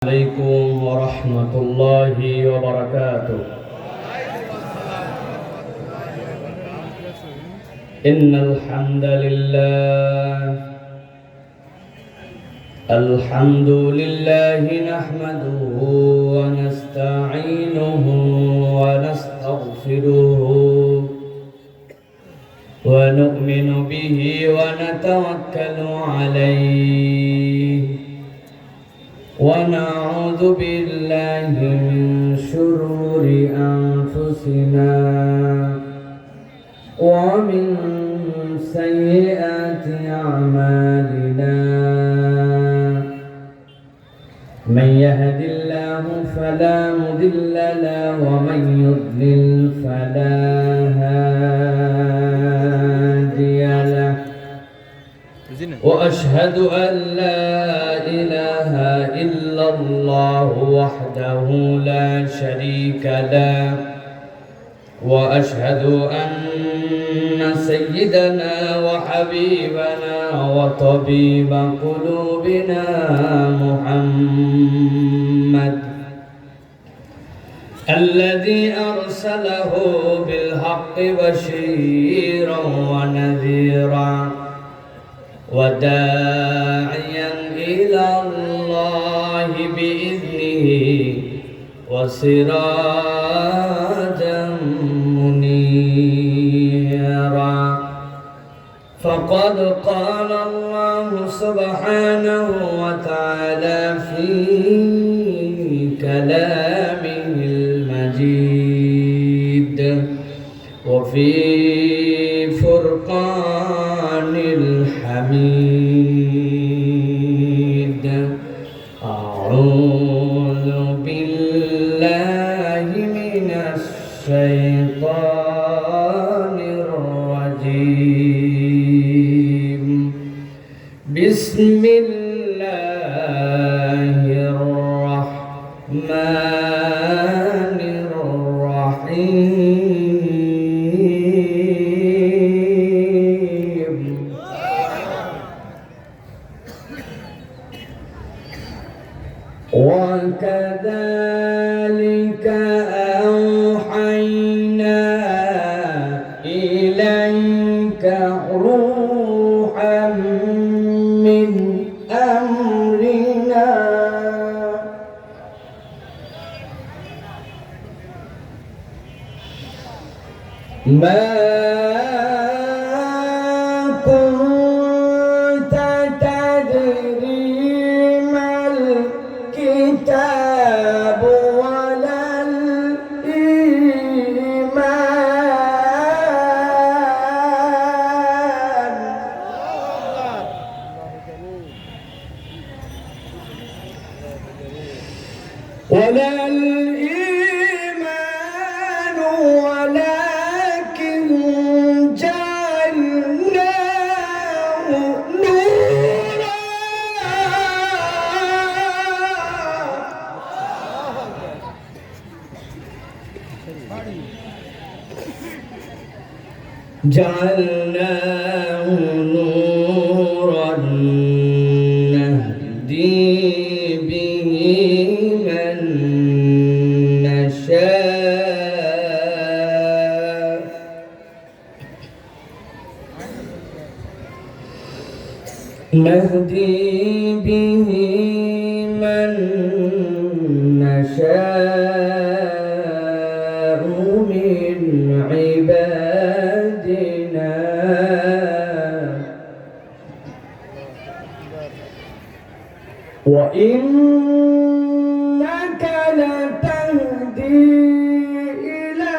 عليكم ورحمة الله وبركاته. إن الحمد لله نحمده ونستعينه ونستغفره ونؤمن به ونتوكل عليه ونعوذ بالله من شرور أنفسنا ومن سيئات أعمالنا. من يهد الله فلا مضل له ومن يضلل فلا هادي له. وأشهد أن لا إله إلا الله وحده لا شريك له، وأشهد أن سيدنا وحبيبنا وطبيب قلوبنا محمد الذي أرسله بالحق بشيرا ونذيرا وداعيا إلى الله بإذنه وسراجا منيرا. فقد قال الله سبحانه وتعالى في كلامه المجيد وفي فرقان الحميد. أعوذ بالله من الشيطان الرجيم. بسم الله الرحمن الرحيم. وكذلك أوحينا إليك روحا من أمرنا ما كنت تدري ما الكتاب ولا الإيمان ولكن جعلناه نورا نهدي به من نشاء من عبادنا وإنك لتهدي إلى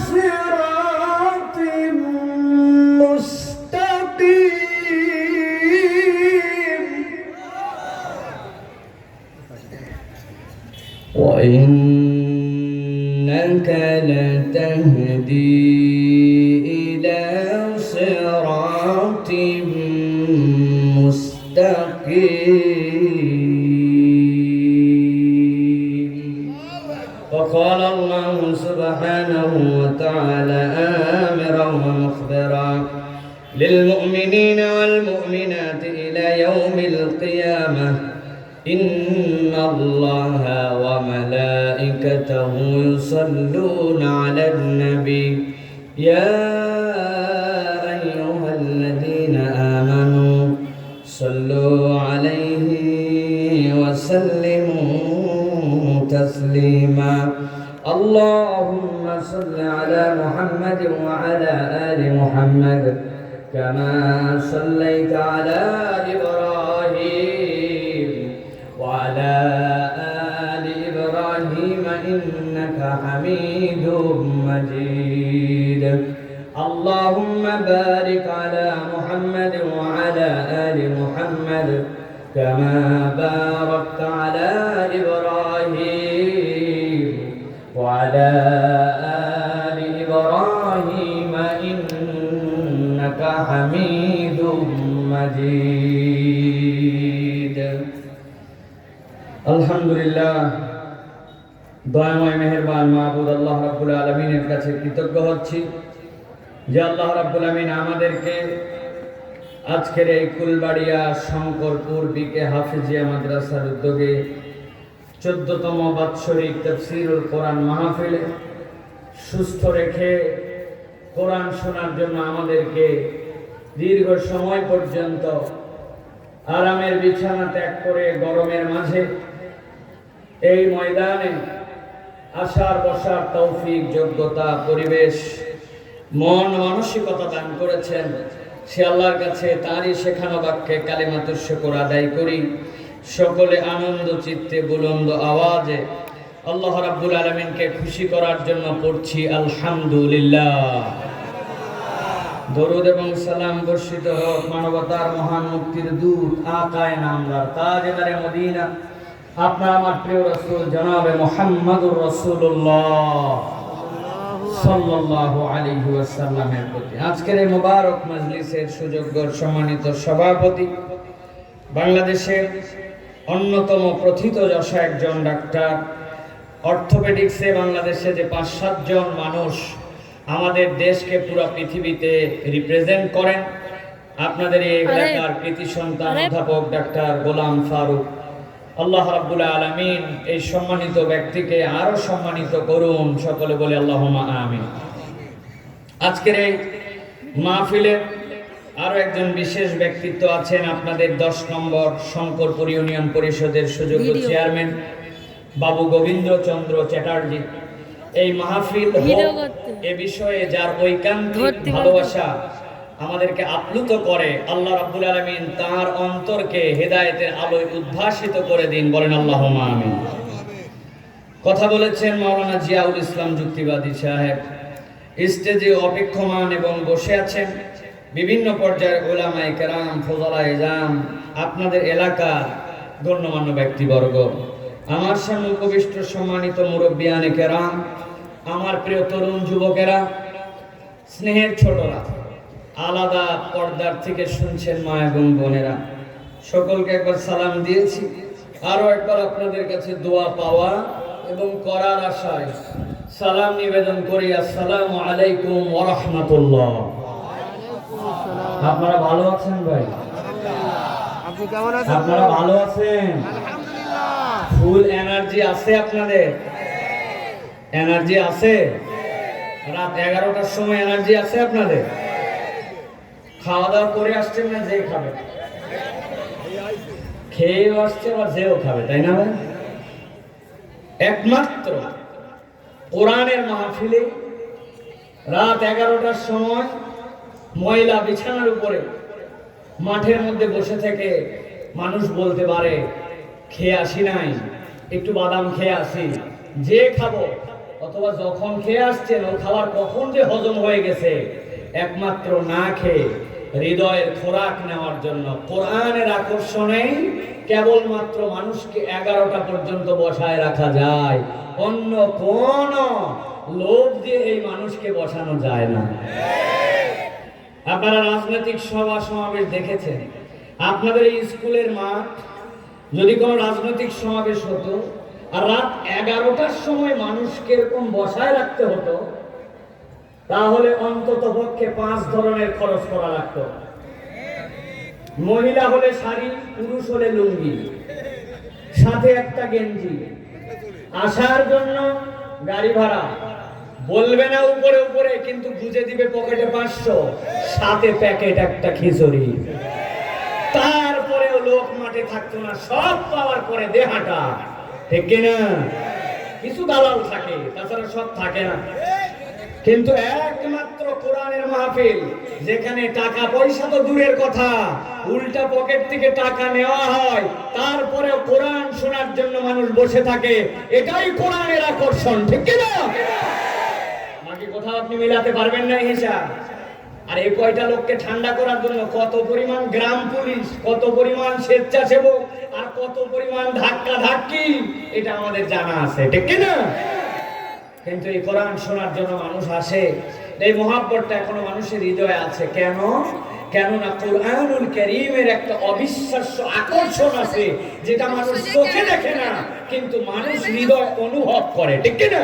صراط مستقيم. وإنك لتهدي إلى صراط مستقيم. وقال الله سبحانه وتعالى آمرا ومخبرا للمؤمنين والمؤمنات إلى يوم القيامة إن الله وملائكته يصلون على النبي يا أيها الذين آمنوا صلوا عليه وسلموا تسليما اللهم صل على محمد وعلى آل محمد كما صليت على إبراهيم وعلى آل إبراهيم إنك حميد مجيد اللهم بارك على محمد وعلى آل محمد كما باركت على إبراهيم وعلى آل إبراهيم إنك حميد مجيد الحمد لله দয়াময় মেহেরবান মাহবুব আল্লাহ রাব্বুল আলামিনের কাছে কৃতজ্ঞ হচ্ছি যে আল্লাহ রাব্বুল আলামিন আমাদেরকে আজকের এই কুলবাড়িয়া শঙ্করপুর বিকে হাফিজিয়া মাদ্রাসার উদ্যোগে 14তম বাৎসরিক তাফসীরুল কোরআন মাহফিলে সুস্থ রেখে কোরআন শোনার জন্য আমাদেরকে দীর্ঘ সময় পর্যন্ত আরামের বিছানা ত্যাগ করে গরমের মাঝে এই ময়দানে আসার বসার তৌফিক যোগ্যতা পরিবেশ মন মানসিকতা দান করেছেন সে আল্লাহর কাছে তারই শেখানো বাক্যে কালিমাতুশ শুকর আদায় করি সকলে আনন্দ চিত্তে বুলন্দ আওয়াজে আল্লাহ রাব্বুল আলামিনকে খুশি করার জন্য পড়ছি আলহামদুলিল্লাহ দরুদ এবং সালাম বর্ষিত হোক মানবতার মহান মুক্তির দূত আকায়ে নামদার তাজদারে মদিনা আপনার আমার প্রিয় রাসূল জনাবে মুহাম্মদুর রাসূলুল্লাহ সাল্লাল্লাহু আলাইহি ওয়াসাল্লামের প্রতি আজকের এই মোবারক মজলিসের সুযোগ্য সম্মানিত সভাপতি বাংলাদেশের অন্যতম প্রথিতযশা একজন ডাক্তার অর্থোপেডিক্সে বাংলাদেশে যে 5-7 জন মানুষ আমাদের দেশকে পুরো পৃথিবীতে রিপ্রেজেন্ট করেন আপনাদের এই এলাকার কৃতি সন্তান অধ্যাপক ডাক্তার গোলাম ফারুক আল্লাহ রাব্বুল আলামিন এই সম্মানিত ব্যক্তিকে আরো সম্মানিত করুন সকলে বলে আল্লাহুম্মা আমিন আজকের এই মাহফিলে আরো একজন বিশেষ ব্যক্তিত্ব আছেন আপনাদের 10 নম্বর শঙ্করপুর ইউনিয়ন পরিষদের সুযোগ্য চেয়ারম্যান বাবু গোবিন্দচন্দ্র চ্যাটার্জি এই মাহফিল এ বিষয়ে যার ঐকান্তিক ভালোবাসা আমাদেরকে আপ্লুত করে আল্লাহ রাব্বুল আলামিন তার অন্তরকে হেদায়েতের আলোয় উদ্ভাসিত করে দিন বলেন আল্লাহুম্মা আমিন কথা বলেছেন মাওলানা জিয়াউল ইসলাম যুক্তিবাদী সাহেব স্টেজে অপেক্ষমান এবং বসে আছেন বিভিন্ন পর্যায়ের উলামায়ে কেরাম ফজলায়ে ইজাম আপনাদের এলাকার গণ্যমান্য ব্যক্তিবর্গ আমার সামনে উপবিষ্ট সম্মানিত মুরব্বিয়ানে কেরাম আমার প্রিয় তরুণ যুবকেরা স্নেহের ছোটরা আলাদা পর্দার থেকে শুনছেন মা এবং বোনেরা সকলকে একবার সালাম দিয়েছি আরো একবার আপনাদের কাছে দোয়া পাওয়া এবং করার আশায় সালাম নিবেদন করি আসসালামু আলাইকুম ওয়া রাহমাতুল্লাহ আপনারা ভালো আছেন ভাই আপনি কেমন আছেন আপনারা ভালো আছেন আলহামদুলিল্লাহ ফুল এনার্জি আছে আপনাদের এনার্জি আছে রাত 11টার সময় এনার্জি আছে আপনাদের খাওয়া দাওয়া করে আসছেন না যে খাবে খেয়েও আসছে আবার যেও খাবে তাই না ভাই একমাত্র কোরআনের মাহফিলে রাত 11টার সময় ময়লা বিছানার উপরে মাঠের মধ্যে বসে থেকে মানুষ বলতে পারে খেয়ে আসি নাই একটু বাদাম খেয়ে আসি যে খাবো অথবা যখন খেয়ে আসছেন ও খাবার কখন যে হজম হয়ে গেছে একমাত্র না খেয়ে হৃদয়ের খোরাক নেওয়ার জন্য কোরআনের আকর্ষণে কেবলমাত্র মানুষকে 11টা পর্যন্ত বসায় রাখা যায় অন্য কোন লোভ দিয়ে এই মানুষকে বসানো যায় না আপনারা রাজনৈতিক সভা সমাবেশ দেখেছেন আপনাদের এই স্কুলের মাঠ যদি কোনো রাজনৈতিক সমাবেশ হতো আর রাত 11টার সময় মানুষকে এরকম বসায় রাখতে হতো তাহলে অন্তত পক্ষে 5 ধরনের খরচ করা লাগতো মহিলা হলে শাড়ি পুরুষ হলে লুঙ্গি সাথে একটা গেঞ্জি, আসার জন্য গাড়ি ভাড়া, বলবে না উপরে উপরে, কিন্তু বুঝে দিবে পকেটে 500, সাথে প্যাকেট একটা খিচুড়ি। তারপরেও লোক মাঠে থাকতো না, সব পাওয়ার পরে দেহাটা, ঠিক কিনা? কিছু দালাল থাকে, তাছাড়া সব থাকে না। কিন্তু একমাত্র কোরআনের মাহফিল, যেখানে টাকা পয়সা তো দূরের কথা, উল্টা পকেট থেকে টাকা নেওয়া হয়, তারপরেও কোরআন শোনার জন্য মানুষ বসে থাকে, এটাই কোরআনের আকর্ষণ, ঠিক কিনা? বাকি কোথাও আপনি মিলাতে পারবেন না হিসাব। আর এই কয়টা লোককে ঠান্ডা করার জন্য কত পরিমাণ গ্রাম পুলিশ, কত পরিমাণ স্বেচ্ছাসেবক, আর কত পরিমাণ ধাক্কা ধাক্কি, এটা আমাদের জানা আছে, ঠিক কিনা? কিন্তু এই কোরআন শোনার জন্য মানুষ আসে, এই মহাব্বতটা এখনো মানুষের হৃদয়ে আছে। কেন? কেননা কোরআনুল কারীমের একটা অবিশ্বাস্য আকর্ষণ আছে, যেটা মানুষ চোখে দেখে না, কিন্তু মানুষ হৃদয় অনুভব করে, ঠিক কিনা?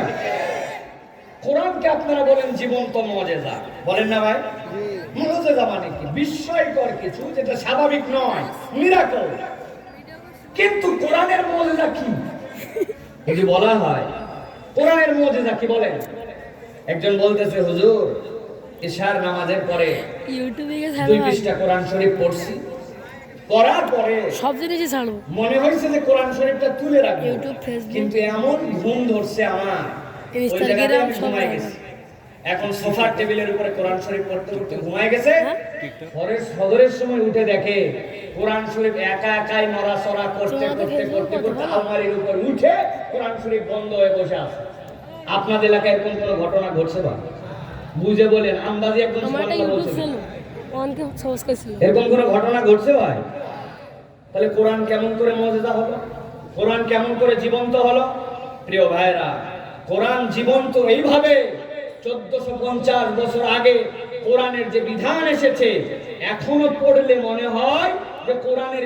কোরআনকে আপনারা বলেন জীবন্ত মুজিজা, বলেন না ভাই? মুজিজা মানে কি? বিস্ময়কর কিছু, যেটা স্বাভাবিক নয়, মিরাকল। কিন্তু কোরআনের মুজিজা কি যদি বলা হয়, কোরআনের মুজিজা কি বলেন? একজন বলতেছে, হুজুর ইশার নামাজের পরে ইউটিউবে 2 পৃষ্ঠা কোরআন শরীফ পড়ছি, পড়ার পরে সব জিনিসই ছাড়বো, মনে হয়েছে যে কোরআন শরীফটা তুলে রাখবো, ইউটিউব, ফেসবুক, কিন্তু এমন ঘুম ধরছে আমার, ওই ইনস্টাগ্রাম, জায়গাতে আমি সব ঘুমাই গেছি। এখন সোফার টেবিলের উপরে কোরআন শরীফ পড়তে পড়তে ঘুমাই গেছে। পরে সদরের সময় উঠে দেখে কোরআন শরীফ একা একাই নড়াচড়া করতে করতে করতে করতে আলমারির উপর উঠে কোরআন শরীফ বন্ধ হয়ে বসে আছে। আপনাদের এলাকায় এরকম কোনো ঘটনা ঘটছে বা? বুঝে বলেন, আন্দাজে একদম আমার একটা সুবহানাল্লাহ ইউটিউব বলছে। চ্যানেল অনকে সাবস্ক্রাইব ছিল। এরকম কোনো ঘটনা ঘটছে ভাই? তাহলে কোরআন কেমন করে মুজিজা হলো? কোরআন কেমন করে জীবন্ত হলো? প্রিয় ভাইরা, কোরআন জীবন্ত এইভাবে 1450 বছর আগে কোরআনের যে বিধান এসেছে, এখনো পড়লে মনে হয় যে কোরআনের